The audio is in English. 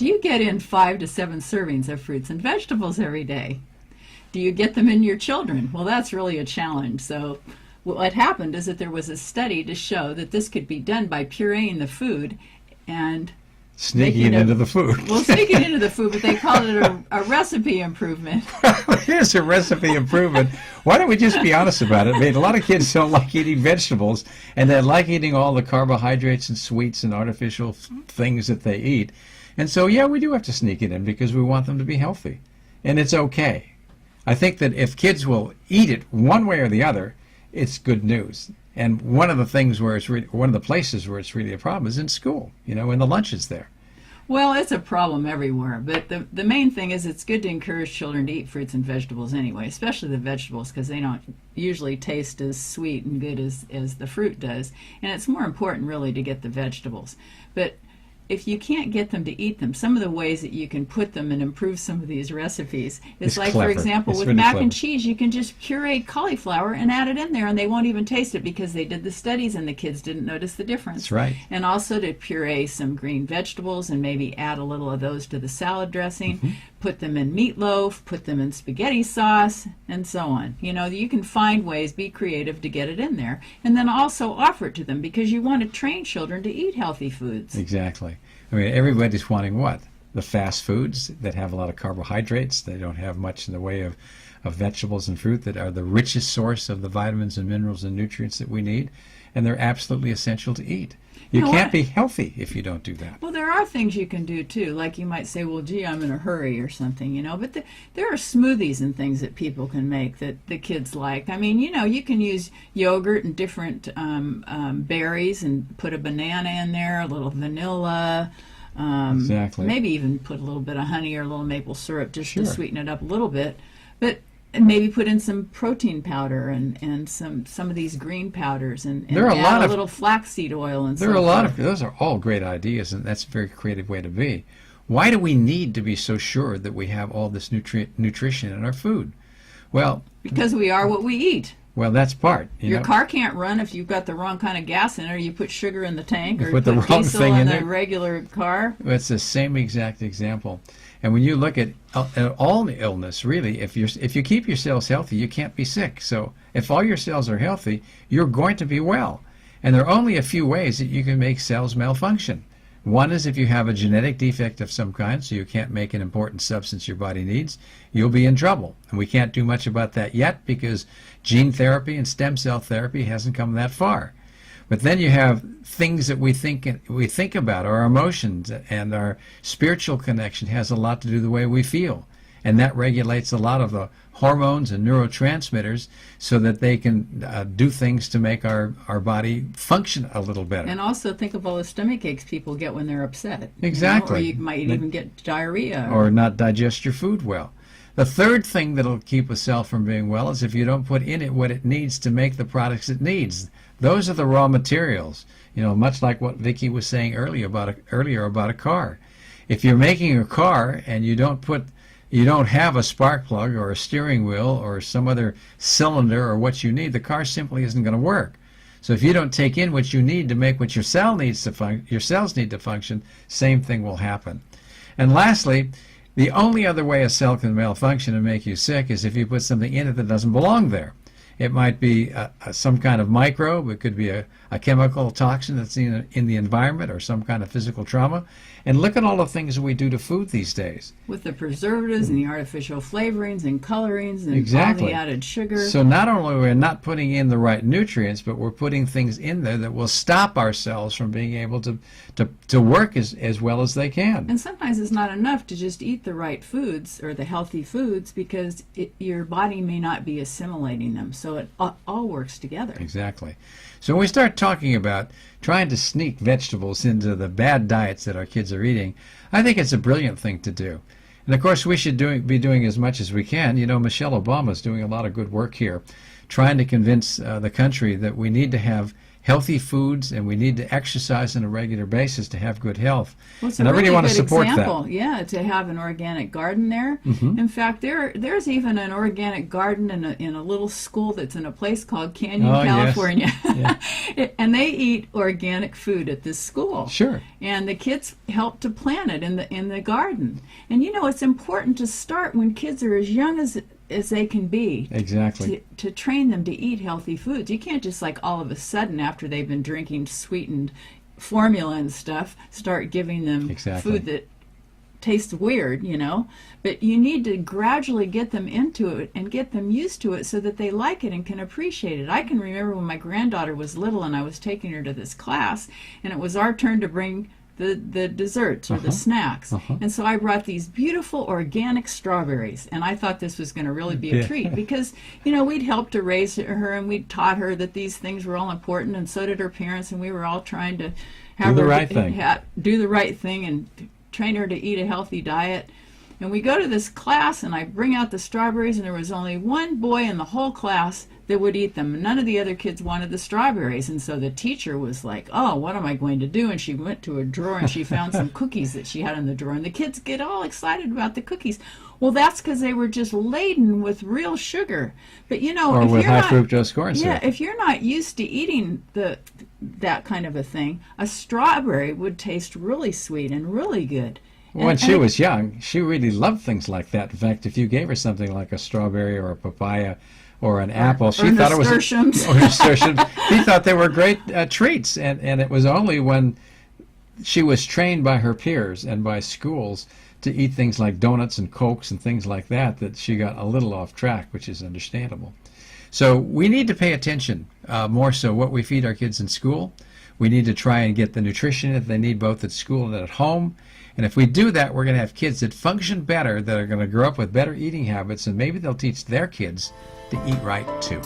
Do you get in 5 to 7 servings of fruits and vegetables every day? Do you get them in your children? Well, that's really a challenge. So what happened is that there was a study to show that this could be done by pureeing the food and sneaking it into the food. Well, sneaking it into the food, but they called it a recipe improvement. Here's a recipe improvement. Why don't we just be honest about it? I mean, a lot of kids don't like eating vegetables, and they like eating all the carbohydrates and sweets and artificial things that they eat. And so, yeah, we do have to sneak it in because we want them to be healthy. And it's okay. I think that if kids will eat it one way or the other, it's good news. And one of the things where one of the places where it's really a problem is in school, you know, in the lunches there. Well, it's a problem everywhere, but the main thing is it's good to encourage children to eat fruits and vegetables anyway, especially the vegetables, because they don't usually taste as sweet and good as the fruit does. And it's more important really to get the vegetables. But if you can't get them to eat them, some of the ways that you can put them and improve some of these recipes is like, for example, with mac and cheese, you can just puree cauliflower and add it in there, and they won't even taste it because they did the studies and the kids didn't notice the difference. That's right. And also to puree some green vegetables and maybe add a little of those to the salad dressing, put them in meatloaf, put them in spaghetti sauce, and so on. You know, you can find ways, be creative to get it in there, and then also offer it to them because you want to train children to eat healthy foods. Exactly. I mean, everybody's wanting what? The fast foods that have a lot of carbohydrates. They don't have much in the way of vegetables and fruit that are the richest source of the vitamins and minerals and nutrients that we need, and they're absolutely essential to eat. You can't be healthy if you don't do that. Well, there are things you can do, too. Like you might say, well, gee, I'm in a hurry or something, you know. But there are smoothies and things that people can make that the kids like. I mean, you know, you can use yogurt and different berries and put a banana in there, a little vanilla. Exactly. Maybe even put a little bit of honey or a little maple syrup just to sweeten it up a little bit. But and maybe put in some protein powder and some of these green powders and there are add a little flaxseed oil and there are a lot of those are all great ideas, and that's a very creative way to be. Why do we need to be so sure that we have all this nutrition in our food? Well, because we are what we eat. Well, that's part. Your car can't run if you've got the wrong kind of gas in it, or you put sugar in the tank, or you put the wrong diesel thing in the there. regular car. It's the same exact example. And when you look at all the illness, really, if you keep your cells healthy, you can't be sick. So if all your cells are healthy, you're going to be well. And there are only a few ways that you can make cells malfunction. One is if you have a genetic defect of some kind, so you can't make an important substance your body needs, you'll be in trouble. And we can't do much about that yet because gene therapy and stem cell therapy hasn't come that far. But then you have things that we think about, our emotions and our spiritual connection has a lot to do with the way we feel. And that regulates a lot of the hormones and neurotransmitters so that they can do things to make our body function a little better. And also think of all the stomach aches people get when they're upset. Exactly. You know, or you might even get diarrhea. Or not digest your food well. The third thing that'll keep a cell from being well is if you don't put in it what it needs to make the products it needs. Those are the raw materials. You know, much like what Vicki was saying earlier about a car. If you're making a car and you don't have a spark plug or a steering wheel or some other cylinder or what you need, the car simply isn't going to work. So if you don't take in what you need to make what your cells need to function, same thing will happen. And lastly, the only other way a cell can malfunction and make you sick is if you put something in it that doesn't belong there. It might be some kind of microbe. It could be a chemical toxin that's in the environment or some kind of physical trauma. And look at all the things that we do to food these days. With the preservatives and the artificial flavorings and colorings and exactly. all the added sugar. So not only are we not putting in the right nutrients, but we're putting things in there that will stop our cells from being able to work as well as they can. And sometimes it's not enough to just eat the right foods or the healthy foods because your body may not be assimilating them. So it all works together. Exactly. So when we start talking about trying to sneak vegetables into the bad diets that our kids are eating, I think it's a brilliant thing to do. And of course we should be doing as much as we can. You know, Michelle Obama is doing a lot of good work here, trying to convince the country that we need to have healthy foods, and we need to exercise on a regular basis to have good health. Well, it's And a I really really want to good support example, that. yeah, to have an organic garden there. In fact, there's even an organic garden in a little school that's in a place called Canyon, Oh, yes. California. Yeah. And they eat organic food at this school. Sure. And the kids help to plant it in the garden. And you know, it's important to start when kids are as young as they can be. Exactly. To train them to eat healthy foods. You can't just like all of a sudden after they've been drinking sweetened formula and stuff start giving them Exactly. food that tastes weird, you know. But you need to gradually get them into it and get them used to it so that they like it and can appreciate it. I can remember when my granddaughter was little and I was taking her to this class, and it was our turn to bring the desserts or the snacks. And so I brought these beautiful organic strawberries, and I thought this was going to really be a treat because, you know, we'd helped to raise her and we'd taught her that these things were all important, and so did her parents, and we were all trying to have Do the her right thing. do the right thing and train her to eat a healthy diet. And we go to this class, and I bring out the strawberries, and there was only one boy in the whole class that would eat them. None of the other kids wanted the strawberries, and so the teacher was like, oh, what am I going to do? And she went to a drawer, and she found some cookies that she had in the drawer, and the kids get all excited about the cookies. Well, that's because they were just laden with real sugar. But, you know, Or if with you're high not, fructose corn syrup. yeah, if you're not used to eating that kind of a thing, a strawberry would taste really sweet and really good. When she was young, she really loved things like that. In fact, if you gave her something like a strawberry or a papaya or an apple, she thought it was nasturtiums. or nasturtiums. She thought they were great treats, and it was only when she was trained by her peers and by schools to eat things like donuts and cokes and things like that that she got a little off track, which is understandable. So we need to pay attention more so what we feed our kids in school. We need to try and get the nutrition that they need both at school and at home. And if we do that, we're going to have kids that function better, that are going to grow up with better eating habits, and maybe they'll teach their kids to eat right too.